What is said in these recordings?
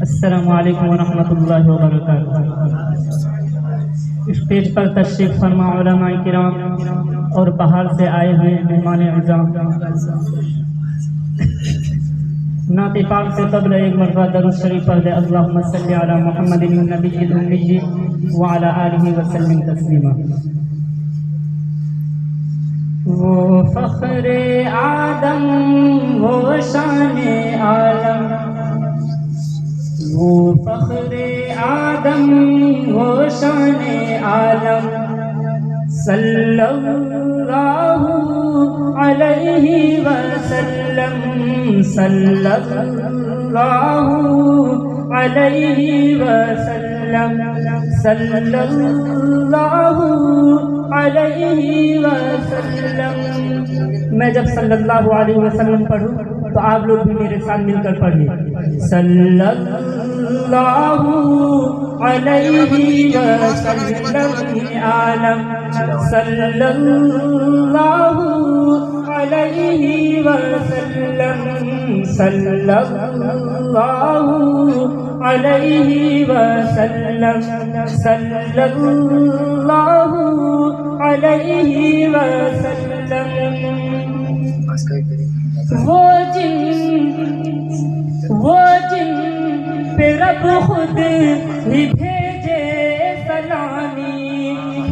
السلام علیکم ورحمۃ اللہ وبرکاتہ۔ اسٹیج پر تشریف فرما علماء کرام اور باہر سے آئے ہوئے مہمان اعظام، نعت پاک سے قبل ایک مرتبہ درود شریف پڑھ لے۔ اللہم صلی علی محمد النبی الامی وعلی آلہ وسلم تسلیما۔ وہ فخر آدم وہ شان عالم، وہ فخر آدم وہ شان عالم، صلی اللہ علیہ وسلم، صلی اللہ علیہ وسلم، صلی اللہ علیہ وسلم۔ میں جب صلی اللہ علیہ وسلم پڑھوں تو آپ لوگ بھی میرے ساتھ مل کر پڑھیے، صلی اللہ علیہ وسلم عالم، صلی اللہ علیہ وسلم، صلی اللہ علیہ وسلم، صلی اللہ علیہ وسلم۔ وہ جن پہ رب خود ہی بھیجے سلامی،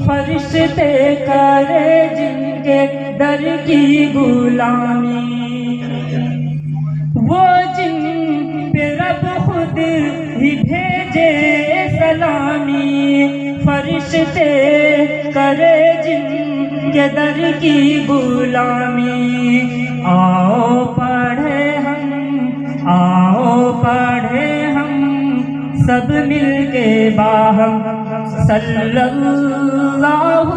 فرشتے کرے جن کے در کی غلامی، وہ جن پہ رب خود ہی بھیجے سلامی، فرشتے کرے جن کے در کی غلامی۔ آؤ پڑھے ہم، آؤ پڑھے ہم سب مل کے باہم، صلی اللہ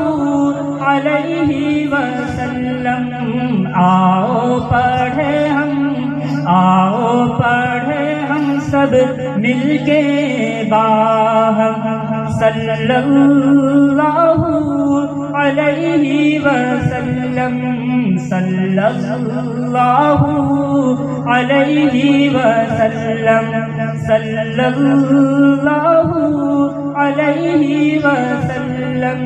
علیہ وسلم۔ آؤ پڑھے ہم، آؤ پڑھے ہم سب مل کے باہم، صلی اللہ علیہ وسلم، صلی اللہ علیہ وسلم، صلی اللہ علیہ وسلم۔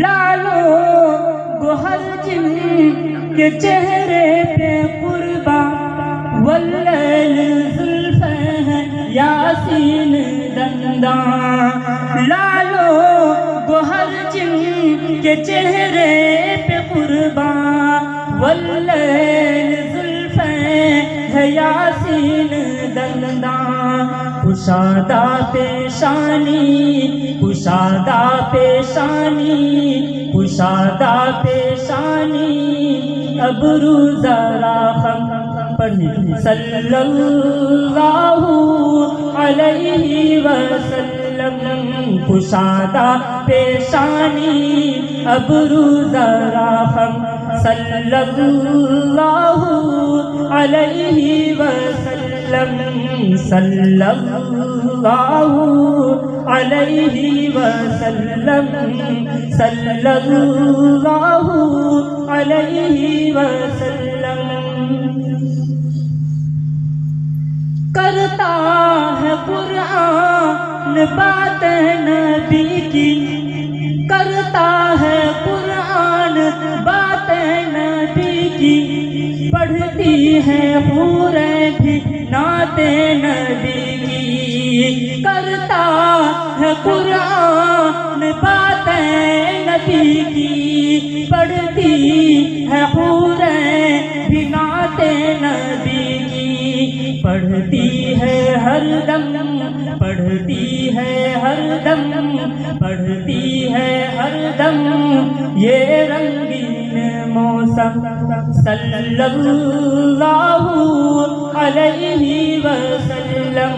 لالو گوہر جن کے چہرے پہ قرباں، واللیل زلفیں یاسین دنداں، لالو گوہر جن کے چہرے پہ قرباں، واللیل زلفیں یاسین دنداں، کشادہ پیشانی، کشادہ پیشانی، کشادہ پیشانی، ابرو ذرا خم پڑھیں، صلی اللہ علیہ وسلم۔ کشادہ پیشانی، ابرو ذرا خم، صلی اللہ علیہ وسلم، صلی اللہ علیہ وسلم، صلی اللہ علیہ وسلم۔ کرتا ہے قرآن باتیں نبی کی، کرتا ہے قرآن باتیں نبی کی، پڑھتی ہیں حوریں بھی نعت نبی کی، کرتا ہے قرآن باتیں نبی کی، پڑھتی ہے حوریں بھی نعت نبی کی، پڑھتی ہے ہر دم، پڑھتی ہے ہر دم، پڑھتی ہے ہر دم یہ رنگین موسم، صلی اللہ علیہ وسلم۔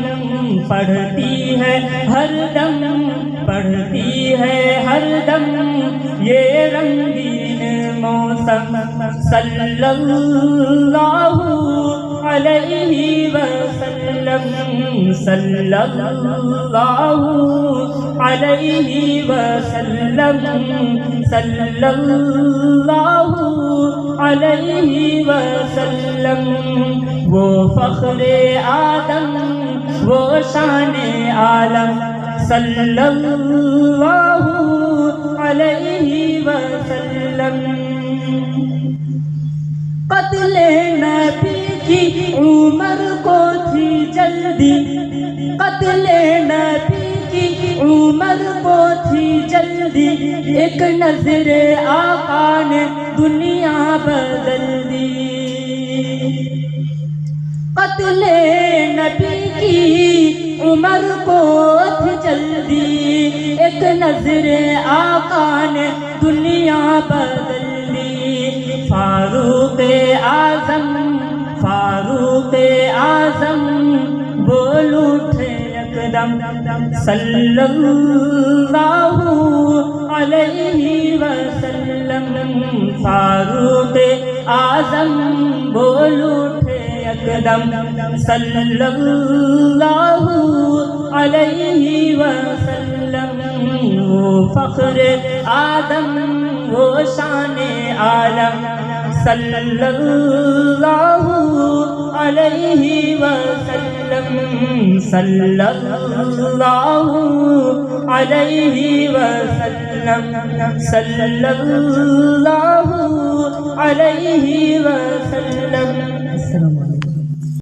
پڑھتی ہے ہر دم، پڑھتی ہے ہر دم یہ رنگین موسم، صلی اللہ علیہ وسلم، صلی اللہ علیہ وسلم، صلی اللہ علیہ وسلم۔ وسلم، وہ فخر آدم وہ شان عالم صلی اللہ علیہ وسلم۔ قتل نبی کی عمر کو تھی جلدی، قتل نبی کی عمر کو تھی جلدی، ایک نظر آقا نے دنیا بدل دی۔ قتل نبی کی عمر کو تھی جلدی، ایک نظر آقا نے دنیا بدل دی۔ فاروق اعظم، فاروق اعظم بول اٹھے یکدم صلی اللہ علیہ وسلم، فاروق اعظم بول اٹھے یکدم صلی اللہ علیہ وسلم۔ وہ فخر آدم وہ شان عالم صلی اللہ علیہ وسلم، صلی اللہ علیہ وسلم، صلی اللہ علیہ وسلم۔ السلام علیکم۔